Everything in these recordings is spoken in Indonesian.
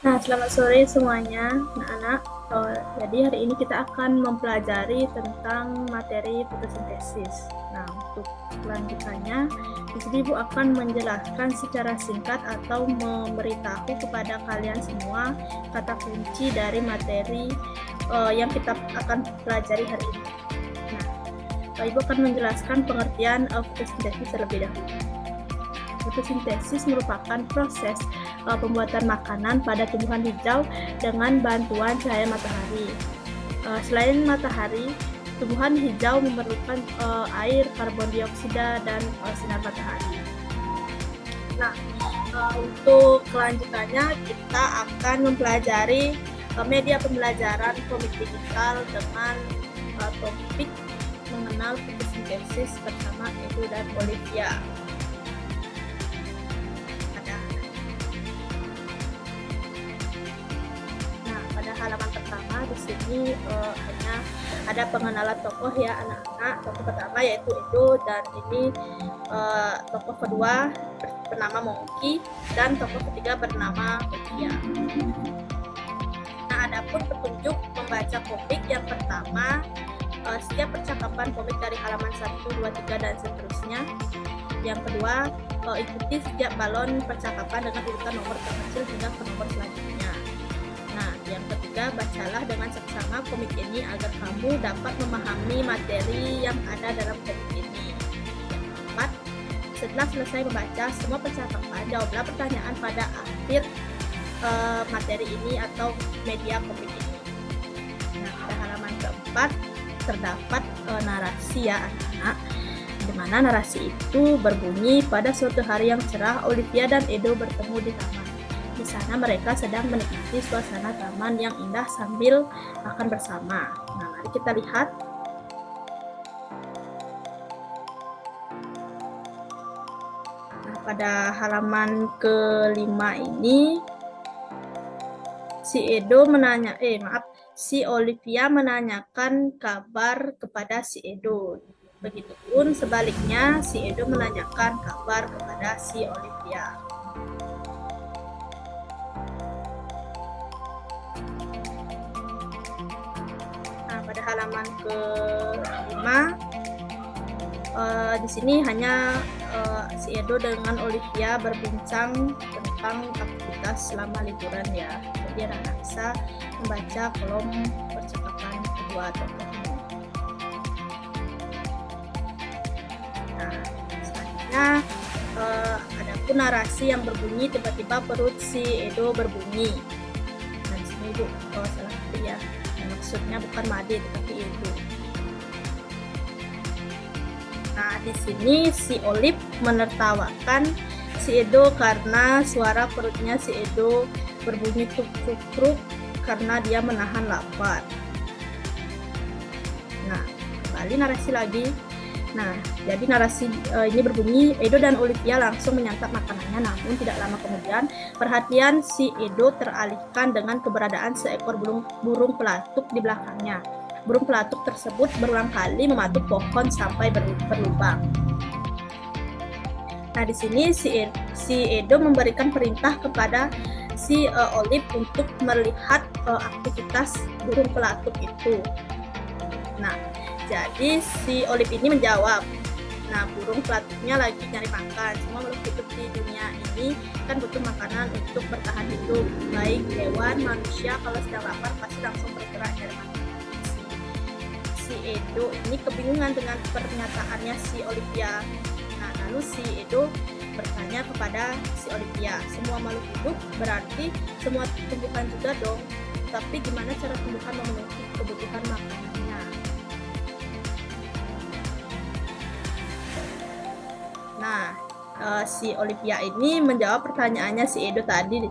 Nah, selamat sore semuanya, anak-anak. Jadi hari ini kita akan mempelajari tentang materi fotosintesis. Nah, untuk kelanjutannya, di sini Ibu akan menjelaskan secara singkat atau memberitahu kepada kalian semua kata kunci dari materi yang kita akan pelajari hari ini. Nah, Ibu akan menjelaskan pengertian fotosintesis terlebih dahulu. Fotosintesis merupakan proses pembuatan makanan pada tumbuhan hijau dengan bantuan cahaya matahari. Selain matahari, tumbuhan hijau memerlukan air, karbon dioksida, dan sinar matahari. Nah, untuk kelanjutannya kita akan mempelajari media pembelajaran komik digital dengan topik mengenal fotosintesis bersama Edu dan Olivia. Halaman pertama di sini hanya ada pengenalan tokoh ya anak-anak. Tokoh pertama yaitu Edo, dan ini tokoh kedua bernama Monkey, dan tokoh ketiga bernama Olivia. Nah, adapun petunjuk membaca komik yang pertama, setiap percakapan komik dari halaman 1, 2, 3 dan seterusnya. Yang kedua, ikuti setiap balon percakapan dengan urutan nomor terkecil hingga ke nomor selanjutnya. Nah, yang ketiga, bacalah dengan seksama komik ini agar kamu dapat memahami materi yang ada dalam komik ini. Yang keempat, setelah selesai membaca semua percakapan, jawablah pertanyaan pada akhir materi ini atau media komik ini. Nah, pada halaman keempat terdapat narasi ya anak-anak, di mana narasi itu berbunyi, pada suatu hari yang cerah, Olivia dan Edo bertemu di taman. Di sana mereka sedang menikmati suasana taman yang indah sambil makan bersama. Nah, mari kita lihat. Nah, pada halaman kelima ini, si Olivia menanyakan kabar kepada si Edo. Begitupun sebaliknya, si Edo menanyakan kabar kepada si Olivia. Pada halaman ke-5 di sini hanya si Edo dengan Olivia berbincang tentang aktivitas selama liburan ya. Jadi anak-anak bisa membaca kolom percakapan kedua tokoh ini. Nah, selanjutnya adapun narasi yang berbunyi, tiba-tiba perut si Edo berbunyi. Nah, di sini Ibu salah satu ya. Maksudnya bukan Made tetapi Edo. Nah, di sini si Olive menertawakan si Edo karena suara perutnya si Edo berbunyi kruk-kruk karena dia menahan lapar. Nah, kembali narasi lagi. Nah, jadi narasi ini berbunyi, Edo dan Olivia langsung menyantap makanannya, namun tidak lama kemudian perhatian si Edo teralihkan dengan keberadaan seekor burung pelatuk di belakangnya. Burung pelatuk tersebut berulang kali mematuk pohon sampai berlubang. Nah, di sini si Edo memberikan perintah kepada si Olive untuk melihat aktivitas burung pelatuk itu. Nah, jadi si Olive ini menjawab, nah burung pelatuknya lagi nyari makan. Semua makhluk hidup di dunia ini kan butuh makanan untuk bertahan hidup. Baik hewan, manusia kalau sedang lapar pasti langsung bergerak cari makanan. Si Edo ini kebingungan dengan pernyataannya si Olivia. Nah, lalu si Edo bertanya kepada si Olivia, semua makhluk hidup berarti semua tumbuhan juga dong. Tapi gimana cara tumbuhan memenuhi kebutuhan makanannya? Nah, si Olivia ini menjawab pertanyaannya si Edo tadi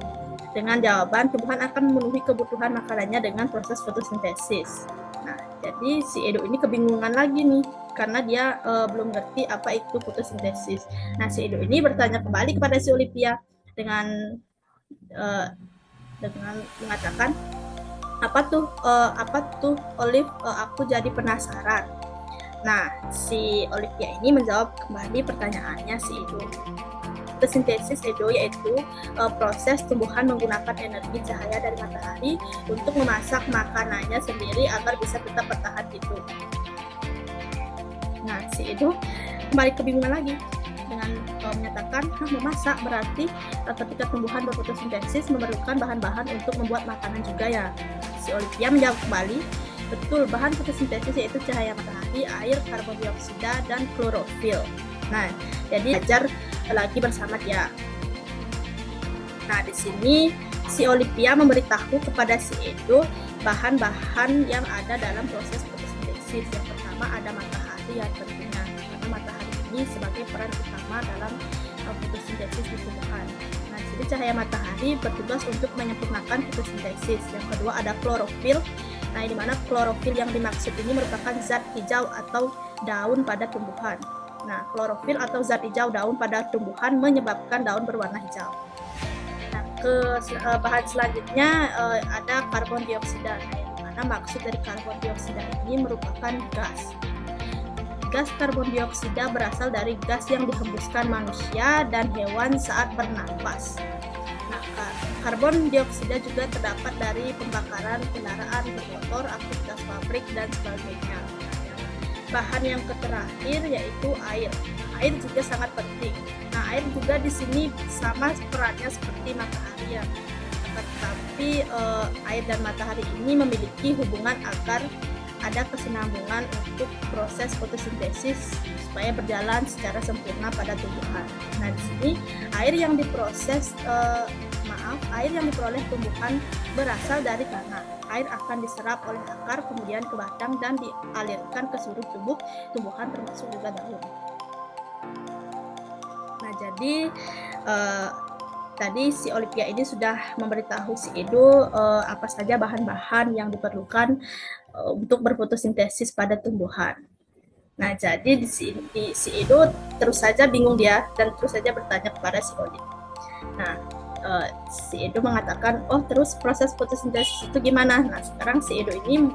dengan jawaban tumbuhan akan memenuhi kebutuhan makanannya dengan proses fotosintesis. Nah, jadi si Edo ini kebingungan lagi nih karena dia belum ngerti apa itu fotosintesis. Nah, si Edo ini bertanya kembali kepada si Olivia dengan mengatakan, apa tuh Olive, aku jadi penasaran. Nah, si Olivia ini menjawab kembali pertanyaannya si Edo. fotosintesis Edo yaitu proses tumbuhan menggunakan energi cahaya dari matahari untuk memasak makanannya sendiri agar bisa tetap bertahan hidup. Nah, si Edo kembali kebingungan lagi dengan menyatakan memasak berarti ketika tumbuhan berfotosintesis memerlukan bahan-bahan untuk membuat makanan juga ya. Si Olivia menjawab kembali, betul, bahan fotosintesis yaitu cahaya matahari, air, karbon dioksida, dan klorofil. Nah, jadi belajar lagi bersama dia. Nah, di sini si Olivia memberitahu kepada si Edo bahan-bahan yang ada dalam proses fotosintesis. Yang pertama ada matahari ya tentunya, karena matahari ini sebagai peran utama dalam fotosintesis di tumbuhan. Nah, jadi cahaya matahari bertugas untuk menyempurnakan fotosintesis. Yang kedua ada klorofil. Nah, di mana klorofil yang dimaksud ini merupakan zat hijau atau daun pada tumbuhan. Nah, klorofil atau zat hijau daun pada tumbuhan menyebabkan daun berwarna hijau. Nah, bahan selanjutnya ada karbon dioksida. Nah, di mana maksud dari karbon dioksida ini merupakan gas. Gas karbon dioksida berasal dari gas yang dihembuskan manusia dan hewan saat bernapas. Karbon dioksida juga terdapat dari pembakaran kendaraan bermotor, aktivitas pabrik, dan sebagainya. Bahan yang terakhir yaitu air. Air juga sangat penting. Nah, air juga di sini sama perannya seperti matahari ya. Tetapi air dan matahari ini memiliki hubungan agar ada kesinambungan untuk proses fotosintesis supaya berjalan secara sempurna pada tumbuhan. Nah, di sini air yang diproses air yang diperoleh tumbuhan berasal dari tanah. Air akan diserap oleh akar, kemudian ke batang dan dialirkan ke seluruh tubuh tumbuhan termasuk juga daun. Nah, jadi tadi si Olivia ini sudah memberitahu si Edo apa saja bahan-bahan yang diperlukan untuk berfotosintesis pada tumbuhan. Nah, jadi di sini si Edo terus saja bingung dia dan terus saja bertanya kepada si Olivia. Nah, si Edo mengatakan, oh terus proses fotosintesis itu gimana? Nah, sekarang si Edo ini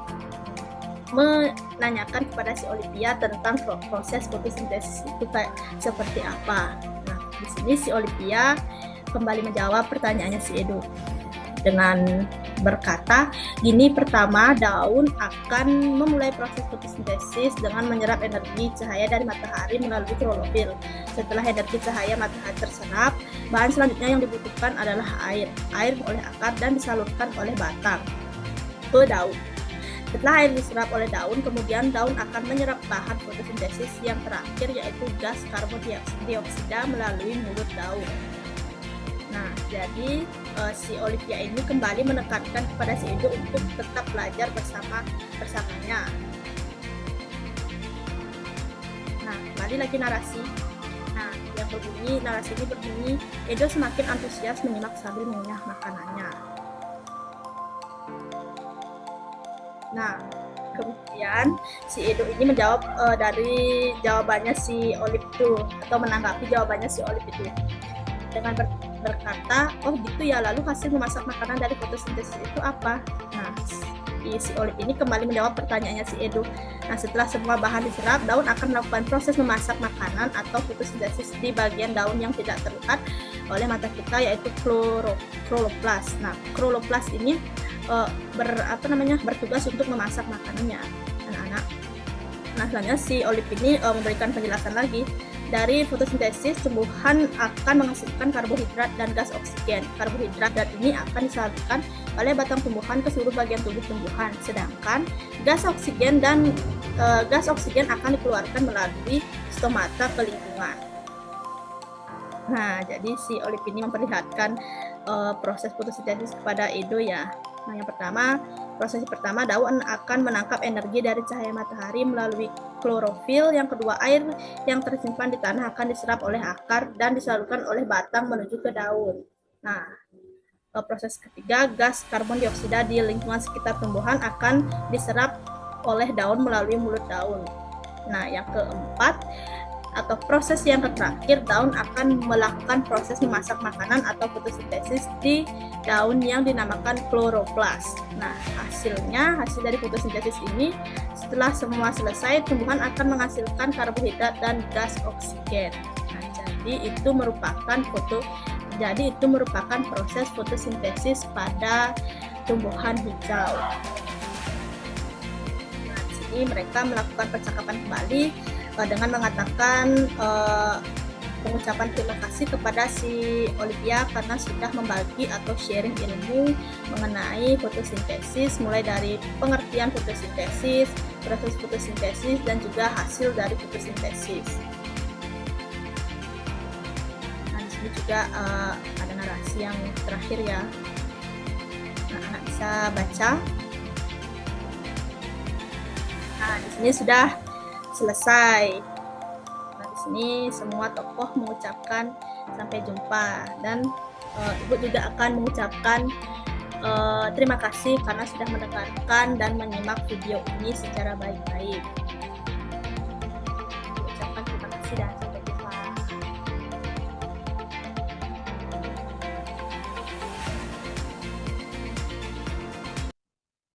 menanyakan kepada si Olivia tentang proses fotosintesis itu kayak seperti apa. Nah, di sini si Olivia kembali menjawab pertanyaannya si Edo dengan berkata, gini, pertama daun akan memulai proses fotosintesis dengan menyerap energi cahaya dari matahari melalui klorofil. Setelah energi cahaya matahari terserap, bahan selanjutnya yang dibutuhkan adalah air. Air oleh akar dan disalurkan oleh batang ke daun. Setelah air diserap oleh daun, kemudian daun akan menyerap bahan fotosintesis yang terakhir yaitu gas karbon dioksida melalui mulut daun. Nah, jadi si Olivia ini kembali menekankan kepada si Edo untuk tetap belajar bersamanya. Nah, kembali lagi narasi. Nah, narasi ini berbunyi, Edo semakin antusias menyimak sambil mengunyah makanannya. Nah, kemudian si Edo ini menjawab dari jawabannya si Olive itu, atau menanggapi jawabannya si Olive itu dengan berkata, oh gitu ya, lalu hasil memasak makanan dari fotosintesis itu apa? Nah, si Olive ini kembali menjawab pertanyaannya si Edo. Nah, setelah semua bahan diserap, daun akan melakukan proses memasak makanan atau fotosintesis di bagian daun yang tidak terlihat oleh mata kita, yaitu kloroplast. Nah, kloroplast ini bertugas untuk memasak makanannya, anak-anak. Nah, selanjutnya si Olive ini memberikan penjelasan lagi. Dari fotosintesis, tumbuhan akan menghasilkan karbohidrat dan gas oksigen. Karbohidrat ini akan disalurkan oleh batang tumbuhan ke seluruh bagian tubuh tumbuhan, sedangkan gas oksigen akan dikeluarkan melalui stomata ke lingkungan. Nah, jadi si Olive ini memperlihatkan proses fotosintesis kepada Edo ya. Nah, proses pertama, daun akan menangkap energi dari cahaya matahari melalui klorofil. Yang kedua, air yang tersimpan di tanah akan diserap oleh akar dan disalurkan oleh batang menuju ke daun. Nah, proses ketiga, gas karbon dioksida di lingkungan sekitar tumbuhan akan diserap oleh daun melalui mulut daun. Nah, yang keempat, atau proses yang terakhir, daun akan melakukan proses memasak makanan atau fotosintesis di daun yang dinamakan kloroplast. Nah, hasil dari fotosintesis ini, setelah semua selesai, tumbuhan akan menghasilkan karbohidrat dan gas oksigen. Nah, jadi Jadi itu merupakan proses fotosintesis pada tumbuhan hijau. Nah, di sini mereka melakukan percakapan kembali dengan mengatakan pengucapan terima kasih kepada si Olivia karena sudah membagi atau sharing ilmu mengenai fotosintesis, mulai dari pengertian fotosintesis, proses fotosintesis, dan juga hasil dari fotosintesis. Nah, di sini juga ada narasi yang terakhir ya. Nah, anak bisa baca. Nah, di sini sudah selesai. Nah, di sini semua tokoh mengucapkan sampai jumpa, dan Ibu juga akan mengucapkan terima kasih karena sudah mendengarkan dan menyimak video ini secara baik-baik. Ucapkan terima kasih dan